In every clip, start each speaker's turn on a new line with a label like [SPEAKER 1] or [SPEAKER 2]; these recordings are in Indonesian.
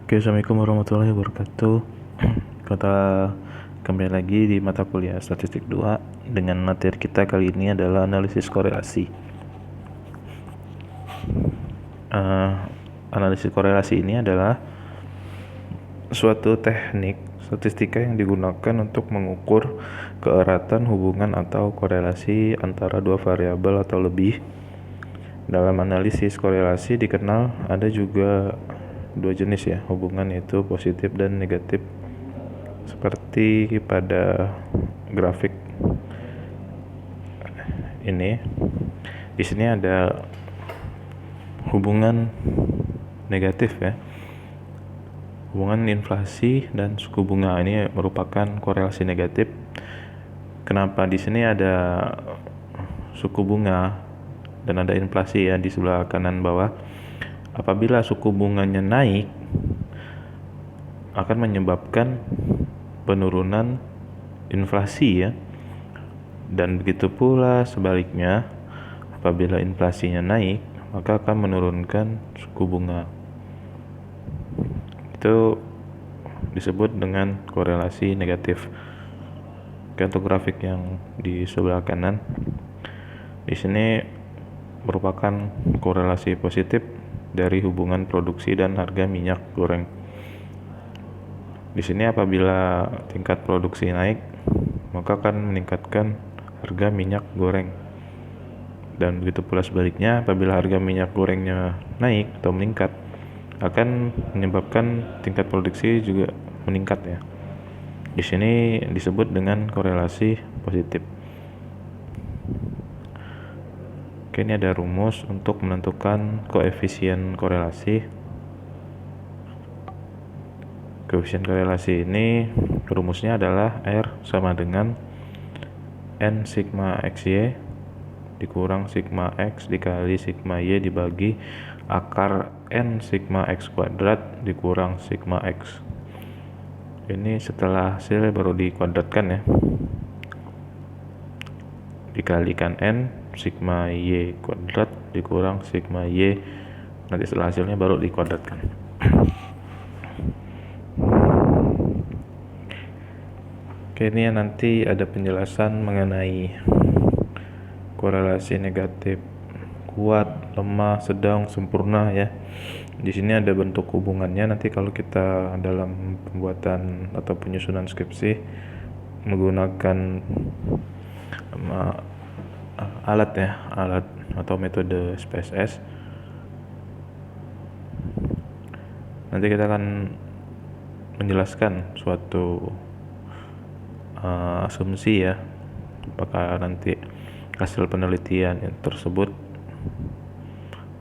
[SPEAKER 1] Oke, Assalamualaikum warahmatullahi wabarakatuh. Kita kembali lagi di mata kuliah Statistik 2 dengan materi kita kali ini adalah analisis korelasi. Analisis korelasi ini adalah suatu teknik statistika yang digunakan untuk mengukur keeratan hubungan atau korelasi antara dua variabel atau lebih. Dalam analisis korelasi dikenal ada juga dua jenis ya hubungan, yaitu positif dan negatif. Seperti pada grafik ini, di sini ada hubungan negatif ya. Hubungan inflasi dan suku bunga ini merupakan korelasi negatif. Kenapa di sini ada suku bunga dan ada inflasi ya di sebelah kanan bawah? Apabila suku bunganya naik, akan menyebabkan penurunan inflasi ya. Dan begitu pula sebaliknya, apabila inflasinya naik, maka akan menurunkan suku bunga. Itu disebut dengan korelasi negatif. Untuk grafik yang di sebelah kanan, di sini merupakan korelasi positif dari hubungan produksi dan harga minyak goreng. Di sini apabila tingkat produksi naik, maka akan meningkatkan harga minyak goreng. Dan begitu pula sebaliknya, apabila harga minyak gorengnya naik atau meningkat, akan menyebabkan tingkat produksi juga meningkat ya. Di sini disebut dengan korelasi positif. Oke, ini ada rumus untuk menentukan koefisien korelasi. Koefisien korelasi ini rumusnya adalah R sama dengan N sigma XY dikurang sigma X dikali sigma Y dibagi akar N sigma X kuadrat dikurang sigma X. Ini setelah hasil baru dikuadratkan ya. Dikalikan N sigma Y kuadrat dikurang sigma Y. Nanti setelah hasilnya baru dikuadratkan. Oke, ini nanti ada penjelasan mengenai korelasi negatif kuat, lemah, sedang, sempurna ya. Di sini ada bentuk hubungannya. Nanti kalau kita dalam pembuatan atau penyusunan skripsi menggunakan alat atau metode SPSS, nanti kita akan menjelaskan suatu asumsi ya, apakah nanti hasil penelitian tersebut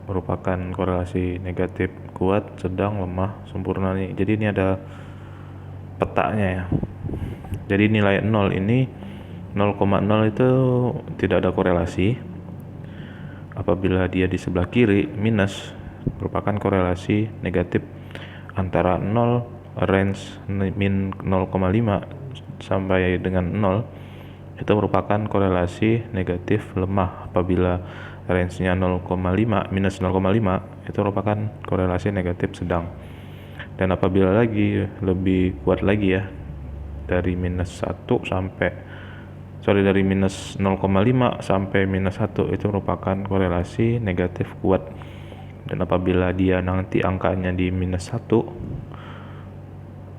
[SPEAKER 1] merupakan korelasi negatif kuat, sedang, lemah, sempurna nih. Jadi ini ada petanya ya. Jadi nilai 0 ini 0,0 itu tidak ada korelasi. Apabila dia di sebelah kiri minus, merupakan korelasi negatif. Antara 0 range min 0,5 sampai dengan 0 itu merupakan korelasi negatif lemah. Apabila range-nya 0,5 minus 0,5 itu merupakan korelasi negatif sedang. Dan apabila lagi lebih kuat lagi ya, dari minus 0,5 sampai minus 1 itu merupakan korelasi negatif kuat. Dan apabila dia nanti angkanya di minus 1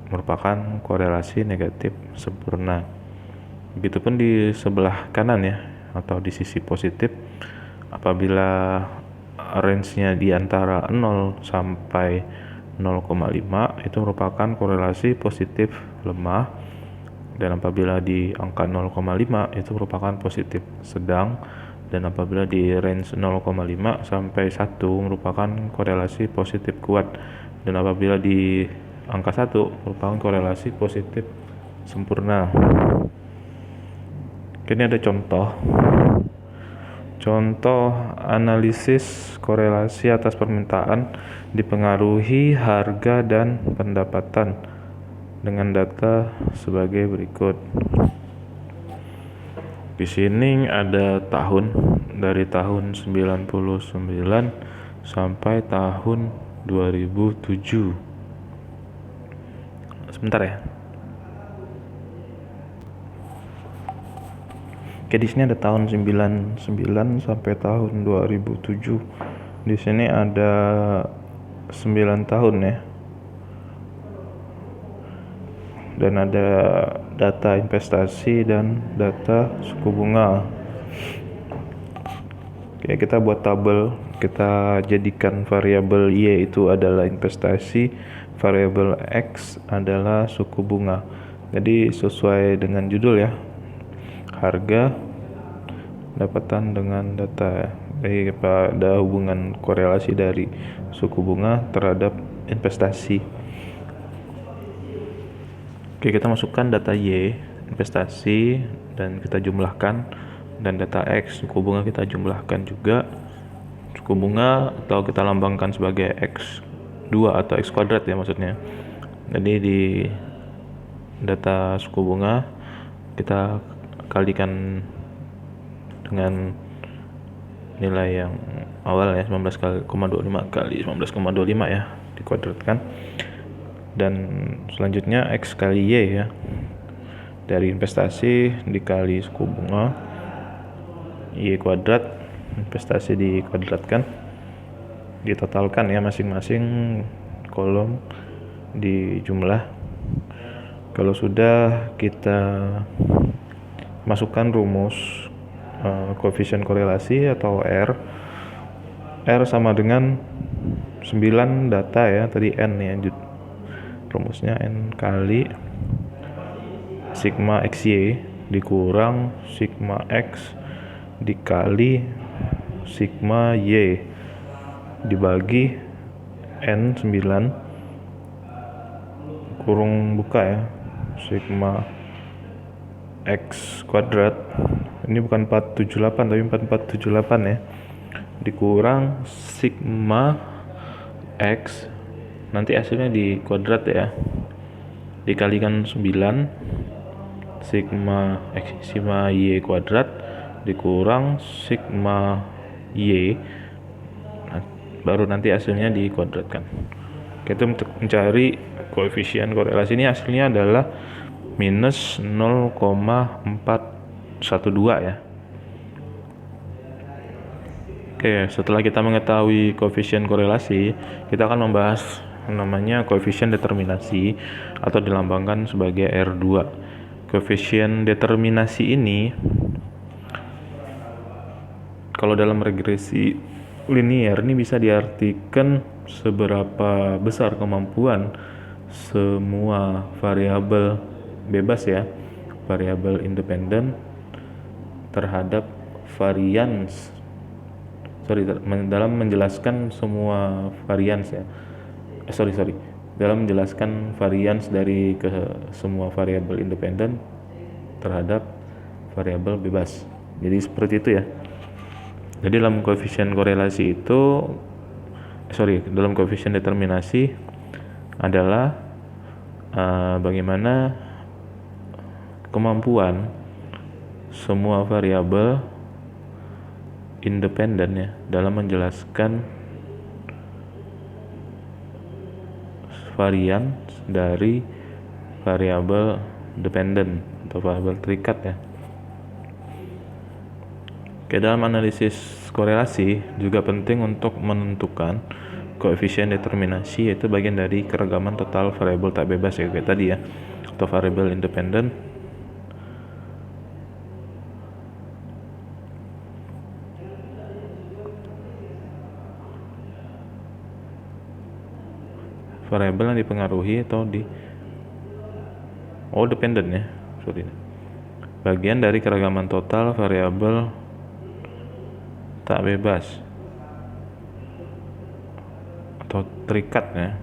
[SPEAKER 1] merupakan korelasi negatif sempurna. Begitupun di sebelah kanan ya, atau di sisi positif, apabila range-nya di antara 0 sampai 0,5 itu merupakan korelasi positif lemah. Dan apabila di angka 0,5 itu merupakan positif sedang. Dan apabila di range 0,5 sampai 1 merupakan korelasi positif kuat. Dan apabila di angka 1 merupakan korelasi positif sempurna. Ini ada contoh analisis korelasi atas permintaan dipengaruhi harga dan pendapatan dengan data sebagai berikut. Di sini ada tahun dari tahun 99 sampai tahun 2007. sebentar ya. Oke, di sini ada tahun 99 sampai tahun 2007. Di sini ada 9 tahun ya. Dan ada data investasi dan data suku bunga. Oke, kita buat tabel. Kita jadikan variabel Y itu adalah investasi, variabel X adalah suku bunga. Jadi sesuai dengan judul ya, harga pendapatan dengan data. Jadi ada hubungan korelasi dari suku bunga terhadap investasi. Oke, kita masukkan data Y investasi dan kita jumlahkan, dan data X suku bunga kita jumlahkan juga. Suku bunga atau kita lambangkan sebagai X2 atau X kuadrat ya maksudnya. Jadi di data suku bunga kita kalikan dengan nilai yang awal ya, 19,25 kali 19,25 ya, dikuadratkan. Dan selanjutnya X kali Y ya, dari investasi dikali suku bunga, Y kuadrat, investasi dikuadratkan, ditotalkan ya, masing-masing kolom dijumlah. Kalau sudah, kita masukkan rumus koefisien korelasi atau R. R sama dengan 9 data ya, tadi N ya, rumusnya N kali sigma XY dikurang sigma X dikali sigma Y dibagi N 9 kurung buka ya, sigma X kuadrat, ini bukan 478 tapi 4478 ya, dikurang sigma X, nanti hasilnya di kuadrat ya, dikalikan 9 sigma X sigma Y kuadrat dikurang sigma Y, baru nanti hasilnya dikuadratkan. Kita untuk mencari koefisien korelasi ini hasilnya adalah minus 0,412 ya. Oke, setelah kita mengetahui koefisien korelasi, kita akan membahas namanya koefisien determinasi atau dilambangkan sebagai R2. Koefisien determinasi ini kalau dalam regresi linear ini bisa diartikan seberapa besar kemampuan semua variabel bebas ya, variabel independen terhadap varians, dalam menjelaskan semua varians ya, dalam menjelaskan varians dari ke semua variabel independen terhadap variabel bebas. Jadi seperti itu ya. Jadi dalam koefisien korelasi itu, dalam koefisien determinasi adalah bagaimana kemampuan semua variabel independen ya dalam menjelaskan varian dari variabel dependen atau variabel terikat ya. Oke, dalam analisis korelasi juga penting untuk menentukan koefisien determinasi, yaitu bagian dari keragaman total variabel tak bebas ya, kayak tadi ya, atau variabel independen. Variabel yang dipengaruhi atau dependen ya, bagian dari keragaman total variabel tak bebas atau terikat ya,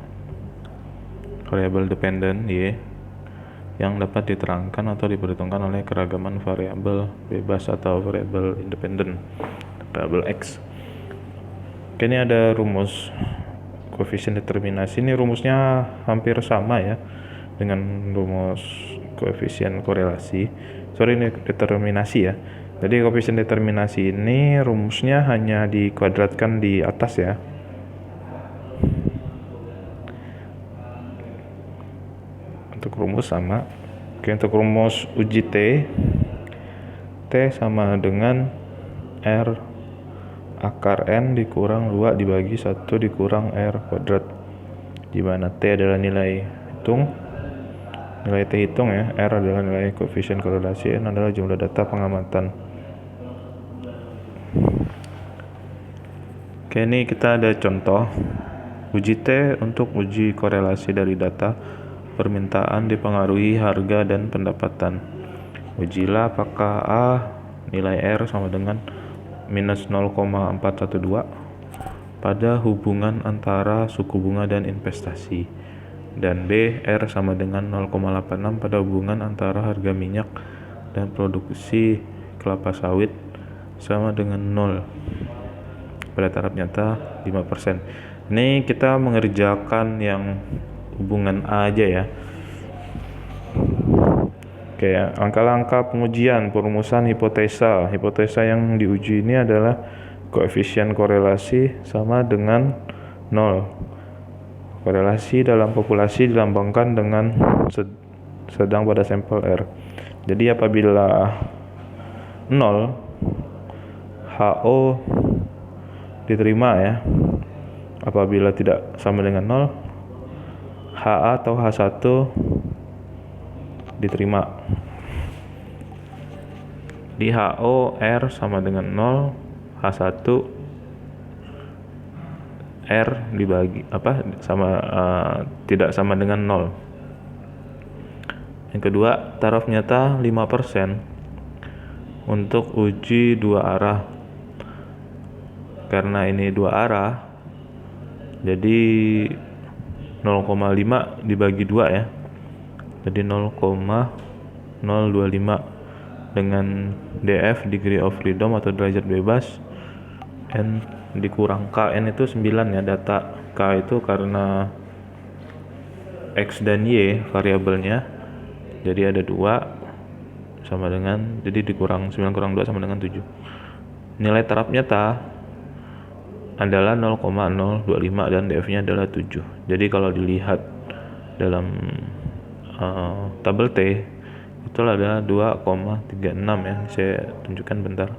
[SPEAKER 1] variabel dependen Y yang dapat diterangkan atau diperhitungkan oleh keragaman variabel bebas atau variabel independen, variabel X. Oke, ini ada rumus koefisien determinasi. Ini rumusnya hampir sama ya dengan rumus koefisien korelasi. Ini determinasi ya. Jadi koefisien determinasi ini rumusnya hanya dikuadratkan di atas ya. Untuk rumus sama. Oke, untuk rumus uji T sama dengan R akar N dikurang 2 dibagi 1 dikurang R kuadrat, di mana T adalah nilai T hitung ya, R adalah nilai koefisien korelasi, N adalah jumlah data pengamatan. Oke, ini kita ada contoh uji T untuk uji korelasi dari data permintaan dipengaruhi harga dan pendapatan. Ujilah apakah A nilai R sama dengan minus 0,412 pada hubungan antara suku bunga dan investasi, dan B R sama dengan 0,86 pada hubungan antara harga minyak dan produksi kelapa sawit sama dengan 0 pada taraf nyata 5%. Ini kita mengerjakan yang hubungan A aja ya. Oke, angka-angka pengujian, perumusan hipotesa. Hipotesa yang diuji ini adalah koefisien korelasi sama dengan 0. Korelasi dalam populasi dilambangkan dengan sedang pada sampel R. Jadi apabila 0, HO diterima ya. Apabila tidak sama dengan 0, HA atau H1 diterima. Di HO R sama dengan 0, H1 R dibagi tidak sama dengan 0. Yang kedua, taraf nyata 5% untuk uji dua arah. Karena ini dua arah, jadi 0,5 dibagi 2 ya. Jadi 0,025 dengan DF degree of freedom atau derajat bebas, N dikurang K. N itu 9 ya, data. K itu karena X dan Y variabelnya, jadi ada 2 sama dengan, jadi dikurang 9 kurang 2 sama dengan 7. Nilai taraf nyata adalah 0,025 dan DF-nya adalah 7. Jadi kalau dilihat dalam tabel T itu ada 2,36 ya. Saya tunjukkan bentar.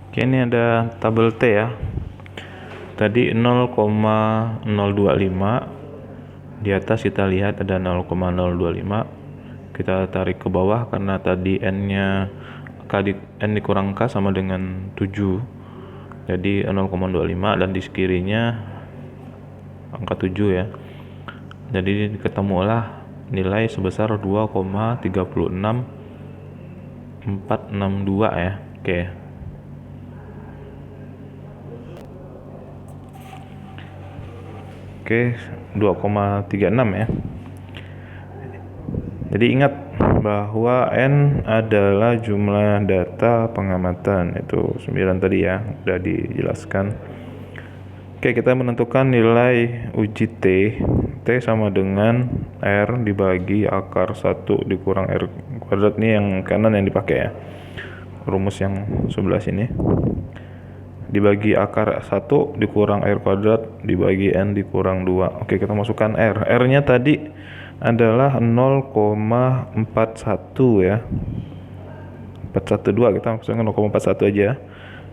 [SPEAKER 1] Oke, ini ada tabel T ya. Tadi 0,025, di atas kita lihat ada 0,025. Kita tarik ke bawah karena tadi N dikurang K sama dengan 7. Jadi 0,25 dan di sekirinya angka 7 ya. Jadi ketemulah nilai sebesar 2,36462 ya. Oke. Oke, 2,36 ya. Jadi ingat bahwa N adalah jumlah data pengamatan, itu 9 tadi ya, udah dijelaskan. Oke, kita menentukan nilai uji T sama dengan R dibagi akar 1 dikurang R kuadrat. Ini yang kanan yang dipakai ya, rumus yang sebelah sini. Dibagi akar 1 dikurang R kuadrat dibagi N dikurang 2. Oke, kita masukkan R. R-nya tadi adalah 0,41 ya. 412, kita masukkan 0,41 aja.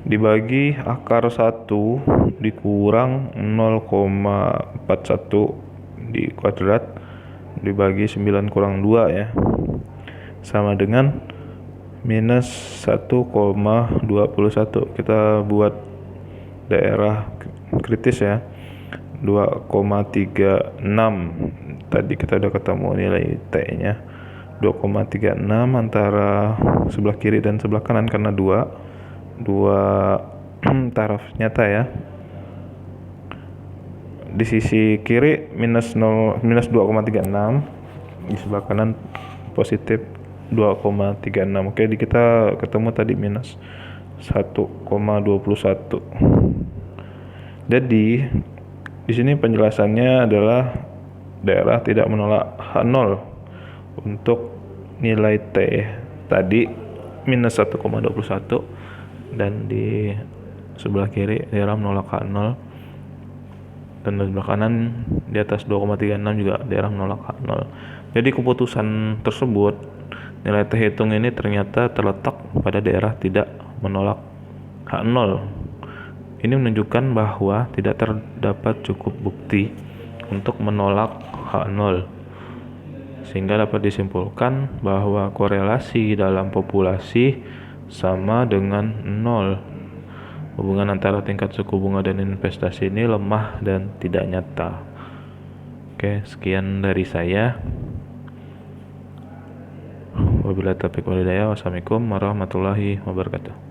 [SPEAKER 1] Dibagi akar 1 dikurang 0,41 di kuadrat dibagi 9 kurang 2 ya, sama dengan minus 1,21. Kita buat daerah kritis ya, 2,36. Tadi kita udah ketemu nilai T-nya 2,36 antara sebelah kiri dan sebelah kanan karena dua taraf nyata ya. Di sisi kiri minus 2,36, di sebelah kanan positif 2,36. Oke, kita ketemu tadi minus 1,21. Jadi di sini penjelasannya adalah daerah tidak menolak H0 untuk nilai T tadi minus 1,21, dan di sebelah kiri daerah menolak H0 dan di sebelah kanan di atas 2,36 juga daerah menolak H0. Jadi keputusan tersebut, nilai terhitung ini ternyata terletak pada daerah tidak menolak H0. Ini menunjukkan bahwa tidak terdapat cukup bukti untuk menolak H0, sehingga dapat disimpulkan bahwa korelasi dalam populasi sama dengan 0. Hubungan antara tingkat suku bunga dan investasi ini lemah dan tidak nyata. Oke, sekian dari saya. Wabillahi taufiq wal hidayah. Wassalamualaikum warahmatullahi wabarakatuh.